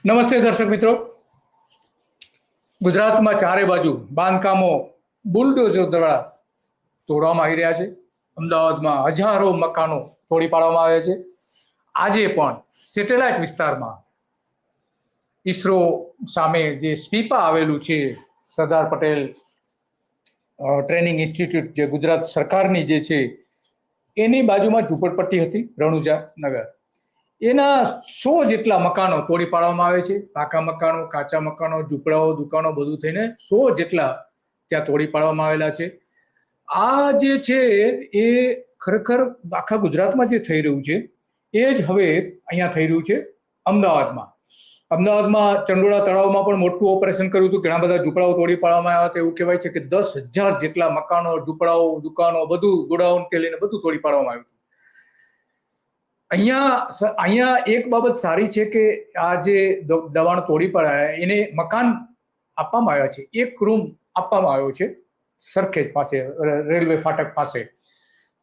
નમસ્તે દર્શક મિત્રો, ગુજરાતમાં ચારે બાજુ બાંધકામો બુલડોઝર દ્વારા તોડવામાં આવી રહ્યા છે. અમદાવાદમાં હજારો મકાનો તોડી પાડવામાં આવ્યા છે. આજે પણ સેટેલાઇટ વિસ્તારમાં ઈસરો સામે જે સ્પીપા આવેલું છે, સરદાર પટેલ ટ્રેનિંગ ઇન્સ્ટિટ્યૂટ, જે ગુજરાત સરકારની જે છે, એની બાજુમાં ઝૂંપડપટ્ટી હતી રણુજા નગર. એના 100 જેટલા મકાનો તોડી પાડવામાં આવે છે. પાકા મકાનો, કાચા મકાનો, ઝૂંપડાઓ, દુકાનો બધું થઈને 100 જેટલા ત્યાં તોડી પાડવામાં આવેલા છે. આ જે છે એ ખરેખર આખા ગુજરાતમાં જે થઈ રહ્યું છે એ જ હવે અહીંયા થઈ રહ્યું છે અમદાવાદમાં. ચંડોળા તળાવમાં પણ મોટું ઓપરેશન કર્યું હતું. ઘણા બધા ઝૂંપડાઓ તોડી પાડવામાં આવ્યા હતા. એવું કહેવાય છે કે 10,000 જેટલા મકાનો, ઝૂંપડાઓ, દુકાનો બધું ગોડાઉન કે લઈને બધું તોડી પાડવામાં આવ્યું. અહીંયા એક બાબત સારી છે કે આ જે દબાણ તોડી પડાયા એને મકાન આપવામાં આવ્યા છે. એક રૂમ આપવામાં આવ્યો છે સરખેજ પાસે, રેલવે ફાટક પાસે.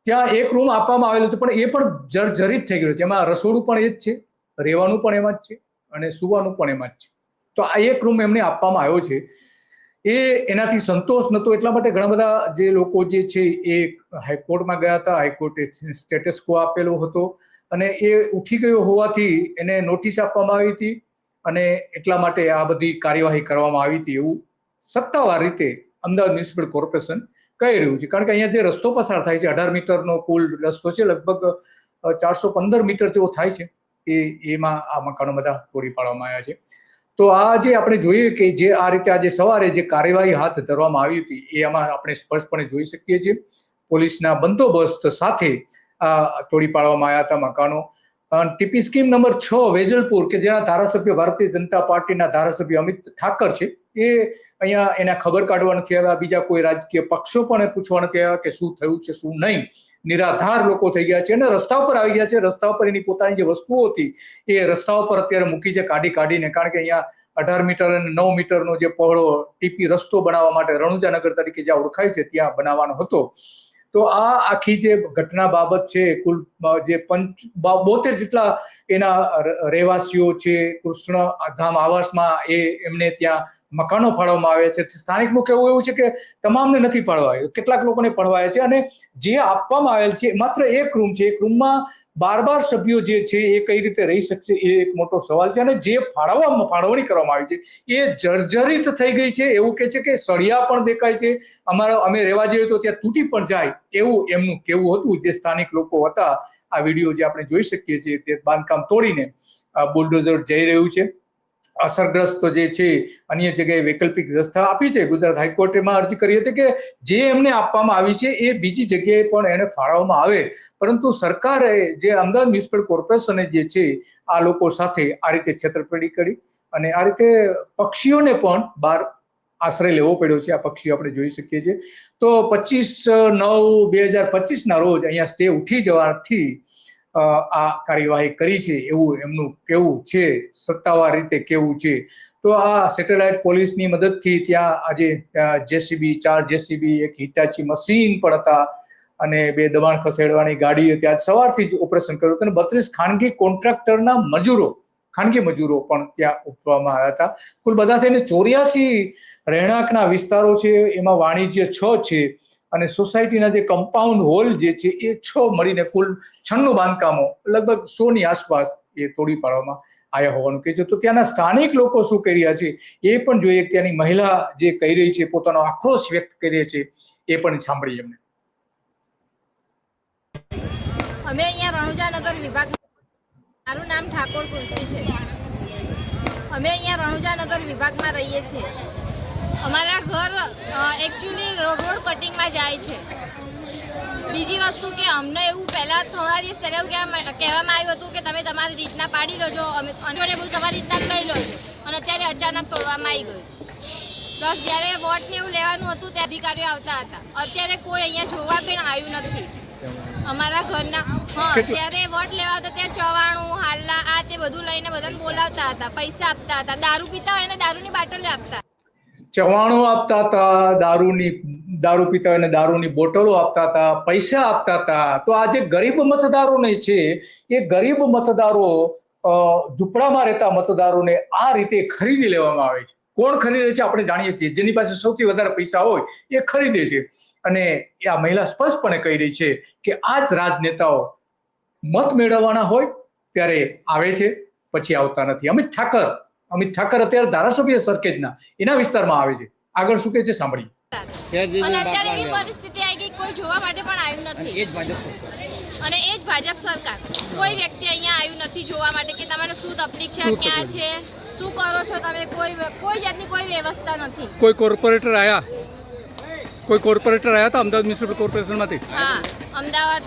ત્યાં એક રૂમ આપવામાં આવેલો હતો, પણ એ પણ જર્જરિત થઈ ગયો છે. એમાં રસોડું પણ એ જ છે, રહેવાનું પણ એમાં જ છે અને સુવાનું પણ એમાં જ છે. તો આ એક રૂમ એમને આપવામાં આવ્યો છે. એનાથી સંતોષ નહોતો, એટલા માટે ઘણા બધા જે લોકો જે છે એ હાઈકોર્ટમાં ગયા હતા. હાઈકોર્ટે સ્ટેટસ ક્વો આપેલો હતો અને એ ઉઠી ગયો હોવાથી એને નોટિસ આપવામાં આવી હતી અને એટલા માટે આ બધી કાર્યવાહી કરવામાં આવી હતી એવું સત્તાવાર રીતે અમદાવાદ મ્યુનિસિપલ કોર્પોરેશન કહી રહ્યું છે. કારણ કે અહીંયા જે રસ્તો પસાર થાય છે, 18 મીટરનો કુલ રસ્તો છે, લગભગ 415 મીટર જેવો થાય છે, એમાં આ મકાનો બધા તોડી પાડવામાં આવ્યા છે. તો આ જે આપણે જોઈએ કે જે આ રીતે આજે સવારે જે કાર્યવાહી હાથ ધરવામાં આવી હતી એમાં આપણે સ્પષ્ટપણે જોઈ શકીએ છીએ પોલીસના બંદોબસ્ત સાથે તોડી પાડવામાં આવ્યા હતા મકાનો. ટીપી સ્કીમ નંબર 6 વેજલપુર, કે જેના ધારાસભ્ય ભારતીય જનતા પાર્ટીના ધારાસભ્ય અમિત ઠાકર છે, એ અહીંયા એના ખબર કાઢવા નથી આવ્યા. બીજા કોઈ રાજકીય પક્ષો પણ પૂછવા નથી આવ્યા કે શું થયું છે શું નહીં. નિરાધાર લોકો થઈ ગયા છે અને રસ્તા ઉપર આવી ગયા છે. રસ્તા ઉપર એની પોતાની જે વસ્તુઓ હતી એ રસ્તા ઉપર અત્યારે મૂકી છે કાઢીને. કારણ કે અહીંયા 18 મીટર અને 9 મીટરનો જે પહોળો ટીપી રસ્તો બનાવવા માટે રણુજાનગર તરીકે જ્યાં ઓળખાય છે ત્યાં બનાવવાનો હતો. તો આ આખી જે ઘટના બાબત છે, કુલ જે 72 જેટલા એના રહેવાસીઓ છે કૃષ્ણધામ આવાસમાં, એમને ત્યાં મકાનો ફાળવવામાં આવે છે. સ્થાનિકનું કહેવું એવું છે કે તમામને નથી ફાળવાયા, કેટલાક લોકોને ફાળવાયા છે અને જે આપવામાં આવેલ છે માત્ર એક રૂમ છે. એક રૂમમાં 12 સભ્યો જે છે એ કઈ રીતે રહી શકશે એ એક મોટો સવાલ છે. અને જે ફાળવણી કરવામાં આવી છે એ જર્જરિત થઈ ગઈ છે. એવું કે છે કે સળિયા પણ દેખાય છે, અમે રહેવા જઈએ તો ત્યાં તૂટી પણ જાય એવું એમનું કહેવું હતું. જે સ્થાનિક લોકો હતા, આ વિડીયો જે આપણે જોઈ શકીએ છીએ, તે બાંધકામ તોડીને બુલડોઝર જઈ રહ્યું છે. અસરગ્રસ્ત જે છે અન્ય જગ્યાએ વૈકલ્પિક વ્યવસ્થા આપી છે. ગુજરાત હાઈકોર્ટમાં અરજી કરી હતી કે જે એમને આપવામાં આવી છે એ બીજી જગ્યાએ પણ એને ફાળવવામાં આવે, પરંતુ સરકારે, જે અમદાવાદ મ્યુનિસિપલ કોર્પોરેશને જે છે આ લોકો સાથે આ રીતે છેતરપિંડી કરી અને આ રીતે પક્ષીઓને પણ બહાર આશ્રય લેવો પડ્યો છે. આ પક્ષીઓ આપણે જોઈ શકીએ છીએ. તો 25/9/2025 રોજ અહીંયા સ્ટે ઉઠી જવાથી આ કાર્યવાહી કરી છે એવું એમનું કહેવું છે, સત્તાવાર રીતે કહેવું છે. તો આ સેટેલાઇટ પોલીસની મદદથી ત્યાં આજે જેસીબી, 4 જેસીબી, એક હિટાચી મશીન પણ હતા અને 2 દબાણ ખસેડવાની ગાડી હતી. આજ સવારથી જ ઓપરેશન કર્યું હતું અને 32 ખાનગી કોન્ટ્રાક્ટરના ખાનગી મજૂરો પણ ત્યાં ઉઠવામાં આવ્યા હતા. કુલ બધા થઈને 84 રહેણાંકના વિસ્તારો છે, એમાં વાણિજ્ય 6 છે અને સોસાયટીના જે કમ્પાઉન્ડ હોલ જે છે એ 6 મળીને કુલ 96 બાંધકામો લગભગ 100 ની આસપાસ એ તોડી પાડવામાં આવ્યા હોવાનું કહે છે. તો ત્યાંના સ્થાનિક લોકો શું કહી રહ્યા છે એ પણ જોઈએ. ત્યાંની મહિલા જે કહી રહી છે, પોતાનો આક્રોશ વ્યક્ત કરી રહી છે, એ પણ સાંભળીએ એમને. અમે અહીંયા રણુજાનગર વિભાગ, મારું નામ ઠાકોર કુર્તી છે. અમે અહીંયા રણુજાનગર વિભાગમાં રહીએ છીએ. અમારા ઘર એકચ્યુઅલી રોડ કટિંગમાં જાય છે. બીજી વસ્તુ કે અમને એવું પહેલાં થોડા દિવસ પહેલાં એવું કહેવામાં આવ્યું હતું કે તમે તમારી રીતના પાડી લોજો, અમે બધું તમારી રીતના જ લઈ લોજો, અને અત્યારે અચાનક તોડવામાં આવી ગયું. પ્લસ જ્યારે વોટને એવું લેવાનું હતું ત્યાં અધિકારીઓ આવતા હતા, અત્યારે કોઈ અહીંયા જોવા પણ આવ્યું નથી. અમારા ઘરના જ્યારે વોટ લેવા હતા ત્યાં ચવાણું, હાલ્લા, આ તે બધું લઈને બધાને બોલાવતા હતા, પૈસા આપતા હતા. દારૂ પીતા હોય ને દારૂની બાટલો આપતા, ચવાણું આપતા હતા, દારૂ પીતા હોય ને દારૂની બોટલો આપતા હતા, પૈસા આપતા હતા. તો આ જે ગરીબ મતદારો છે એ ગરીબ મતદારો ઝૂંપડામાં રહેતા મતદારોને આ રીતે ખરીદી લેવામાં આવે છે. કોણ ખરીદે છે આપણે જાણીએ છીએ. જેની પાસે સૌથી વધારે પૈસા હોય એ ખરીદે છે. અને આ મહિલા સ્પષ્ટપણે કહી રહી છે કે આ જ રાજનેતાઓ મત મેળવવાના હોય ત્યારે આવે છે, પછી આવતા નથી. અમિત ઠાકર અત્યારે ધારાસભ્ય સરખેજના એના વિસ્તારમાં આવે છે. આગળ શું કહે છે સાંભળીએ. અને અત્યારે એવી પરિસ્થિતિ આવી ગઈ કોઈ જોવા માટે પણ આવ્યું નથી. અને એ જ ભાજપ સરકાર, કોઈ વ્યક્તિ અહીંયા આવ્યું નથી જોવા માટે કે તમારે શું તકલીફ છે, ક્યાં છે, શું કરો છો તમે. કોઈ જાતની કોઈ વ્યવસ્થા નથી. કોઈ કોર્પોરેટર આયા હતા અમદાવાદ મ્યુનિસિપલ કોર્પોરેશનમાંથી? હા, અમદાવાદ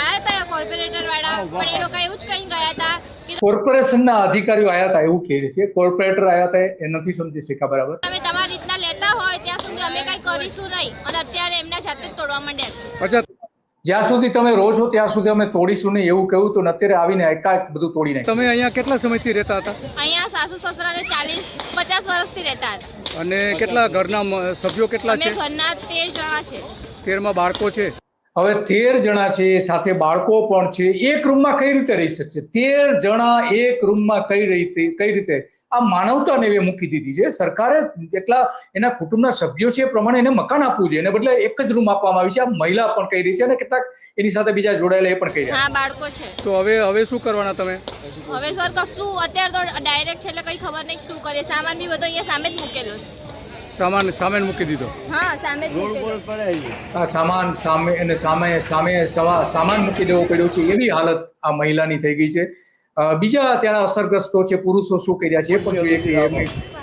આયા હતા કોર્પોરેટર વાળા, પણ એ લોકો એવું જ કઈ ગયા હતા કે કોર્પોરેશનના અધિકારીઓ આયા હતા એવું કહે છે. કોર્પોરેટર આયા હતા એ નથી સમજી શક્યા બરાબર. તમે તમારી રીતના લેતા હોય ત્યાં સુધી અમે કઈ કરીશું નહીં. અને અત્યારે એમના જાતે જ તોડવા માંડ્યા છે. અચ્છા, જ્યાં સુધી તમે રહો છો ત્યાં સુધી અમે તોડીશું નહીં એવું કહ્યું તો અત્યારે આવીને એકાએક બધું તોડી નાખ્યું. તમે અહીંયા કેટલા સમયથી રહેતા હતા? અહીંયા સાસુ સસરાને 40-50 વર્ષથી રહેતા હતા. અને કેટલા ઘરના સભ્યો કેટલા અમે છે? ઘરના 13 જણા છે. 13માં બાળકો છે? હવે 13 જણા છે, સાથે બાળકો પણ છે. એક રૂમમાં કઈ રીતે રહી શકશે? 13 જણા એક રૂમમાં કઈ રીતે? આ માનવતાને એ મૂકી દીધી છે સરકારે. એટલા એના કુટુંબના સભ્યો છે એ પ્રમાણે એને મકાન આપવું જોઈએ, એને બદલે એક જ રૂમ આપવામાં આવી છે. આ મહિલા પણ કહી રહી છે અને કેટલાક એની સાથે બીજા જોડાયેલા એ પણ કહી રહ્યા છે. હા, બાળકો છે. તો હવે શું કરવાના તમે? હવે સર કશું અત્યારે તો ડાયરેક્ટ છે એટલે કઈ ખબર નહીં શું કરે. સામાન બી બધો અહીંયા સામે જ મૂકેલો છે. સામાન મૂકી દીધો? હા, સામે જ મૂકેલો. આ સામાન સામાન મૂકી દેવો પડ્યો છે એવી હાલત આ મહિલાની થઈ ગઈ છે. બીજા ત્યાંના અસરગ્રસ્તો છે, પુરુષો શું કરી રહ્યા છે એ પણ જોઈએ કે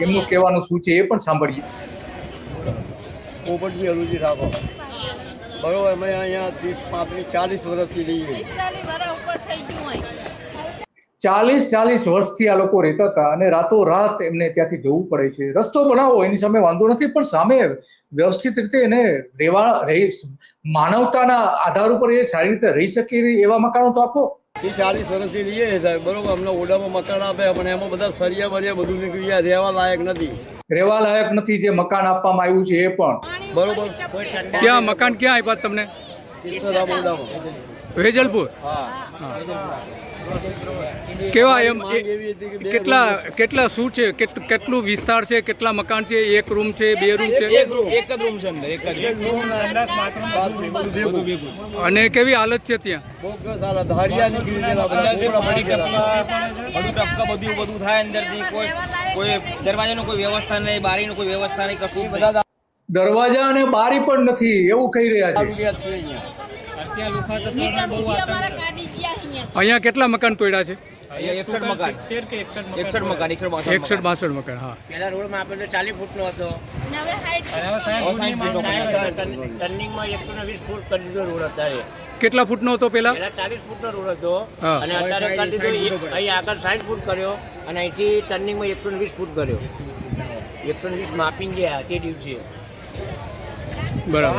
એમનું કહેવાનું શું છે એ પણ સાંભળીએ. પોપટજી અરુજી ઠાકોર, બરોબર. અમે અહીંયા 30-35-40 વર્ષથી રહીએ. 40 વર્ષથી આ લોકો રહેતા હતા અને રાતોરાત એમને ત્યાંથી જવું પડે છે. રસ્તો બનાવો એની સામે વાંધો નથી, પણ સામે વ્યવસ્થિત રીતે એને માનવતાના આધાર ઉપર એ સારી રીતે રહી શકે એવા મકાનો તો આપો. 40 વર્ષથી રહીએ સાહેબ, બરોબર. અમને ઓડામાં મકાન આપે પણ એમાં બધા સરિયા બરિયા બધું નીકળી જાય, રહેવા લાયક નથી. જે મકાન આપવામાં આવ્યું છે એ પણ બરોબર. ક્યાં મકાન ક્યાં આપ્યા તમને? ઈશ્વરધામ ઓડામાં. વેજલપુર? હા. કેવા એમ કેટલા શું છે, કેટલું વિસ્તાર છે, કેટલા મકાન છે? એક રૂમ છે, 2 રૂમ છે? એક જ રૂમ છે અંદર, એક જ રૂમ. અને કેવી હાલત છે ત્યાં? બહુ સારા ધારિયા નીકળી ગયેલા બધું થાય અંદરથી. કોઈ દરવાજાનો કોઈ વ્યવસ્થા નહીં, બારીનો કોઈ વ્યવસ્થા નહીં, કશું બધા દરવાજા અને બારી પણ નથી એવું કહી રહ્યા છે. અહીંયા કેટલા મકાન તોડ્યા છે? 61 મકાન. 61-62 મકાન. હા. પેલા રોડમાં આપણે 40 ફૂટનો હતો, ટર્નિંગમાં 120 ફૂટ કરી દીધો રોડ. અત્યારે કેટલા ફૂટનો હતો પેલા? 40 ફૂટનો રોડ હતો હા. અને અત્યારે કરી દીધો. અહીં આગળ 60 ફૂટ કર્યો અને અહીંથી ટર્નિંગમાં 120 ફૂટ કર્યો. 120 માપીને ગયા તે દિવસે. બરાબર.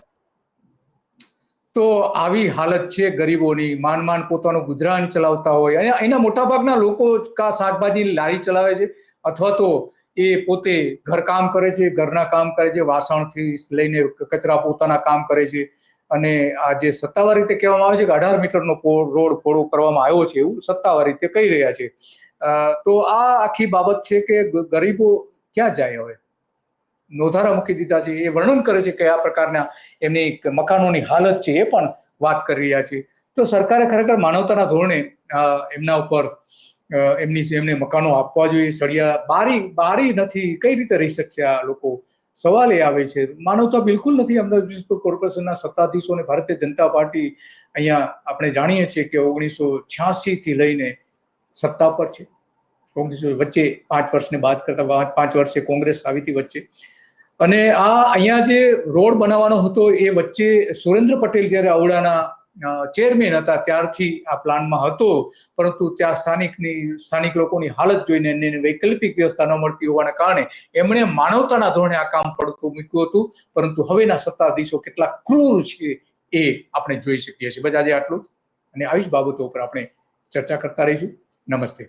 તો આવી હાલત છે ગરીબોની. માંડ પોતાનું ગુજરાન ચલાવતા હોય અને એના મોટાભાગના લોકો કા શાકભાજીની લારી ચલાવે છે અથવા તો એ પોતે ઘરકામ કરે છે, ઘરના કામ કરે છે, વાસણથી લઈને કચરા પોતાના કામ કરે છે. અને આ જે સત્તાવાર રીતે કહેવામાં આવે છે કે 18 મીટરનો રોડ પહોળો કરવામાં આવ્યો છે એવું સત્તાવાર રીતે કહી રહ્યા છે. તો આ આખી બાબત છે કે ગરીબો ક્યાં જાય? હવે નોધારા મૂકી દીધા છે. એ વર્ણન કરે છે કે આ પ્રકારના એમની મકાનોની હાલત છે એ પણ વાત કરી રહ્યા છે. તો સરકારે ખરેખર માનવતાના ધોરણે એમના ઉપર એમને મકાનો આપવા જોઈએ. સળિયા બારી નથી, કઈ રીતે રહી શકશે આ લોકો? સવાલ એ આવે છે. માનવતા બિલકુલ નથી. અમદાવાદ મ્યુનિસિપલ કોર્પોરેશનના સત્તાધીશો અને ભારતીય જનતા પાર્ટી અહીંયા આપણે જાણીએ છીએ કે 1986 થી લઈને સત્તા પર છે. વચ્ચે 5 વર્ષને બાદ કરતા 5 વર્ષે કોંગ્રેસ આવી હતી વચ્ચે. અને અહીંયા જે રોડ બનાવવાનો હતો એ વચ્ચે સુરેન્દ્ર પટેલ જ્યારે ઔડાના ચેરમેન હતા ત્યારથી આ પ્લાનમાં હતો, પરંતુ ત્યાં સ્થાનિક લોકોની હાલત જોઈને એને વૈકલ્પિક વ્યવસ્થા ન મળતી હોવાના કારણે એમણે માનવતાના ધોરણે આ કામ પડતું મૂક્યું હતું. પરંતુ હવેના સત્તાધીશો કેટલા ક્રૂર છે એ આપણે જોઈ શકીએ છીએ. બસ આજે આટલું જ, અને આવી જ બાબતો ઉપર આપણે ચર્ચા કરતા રહીશું. નમસ્તે.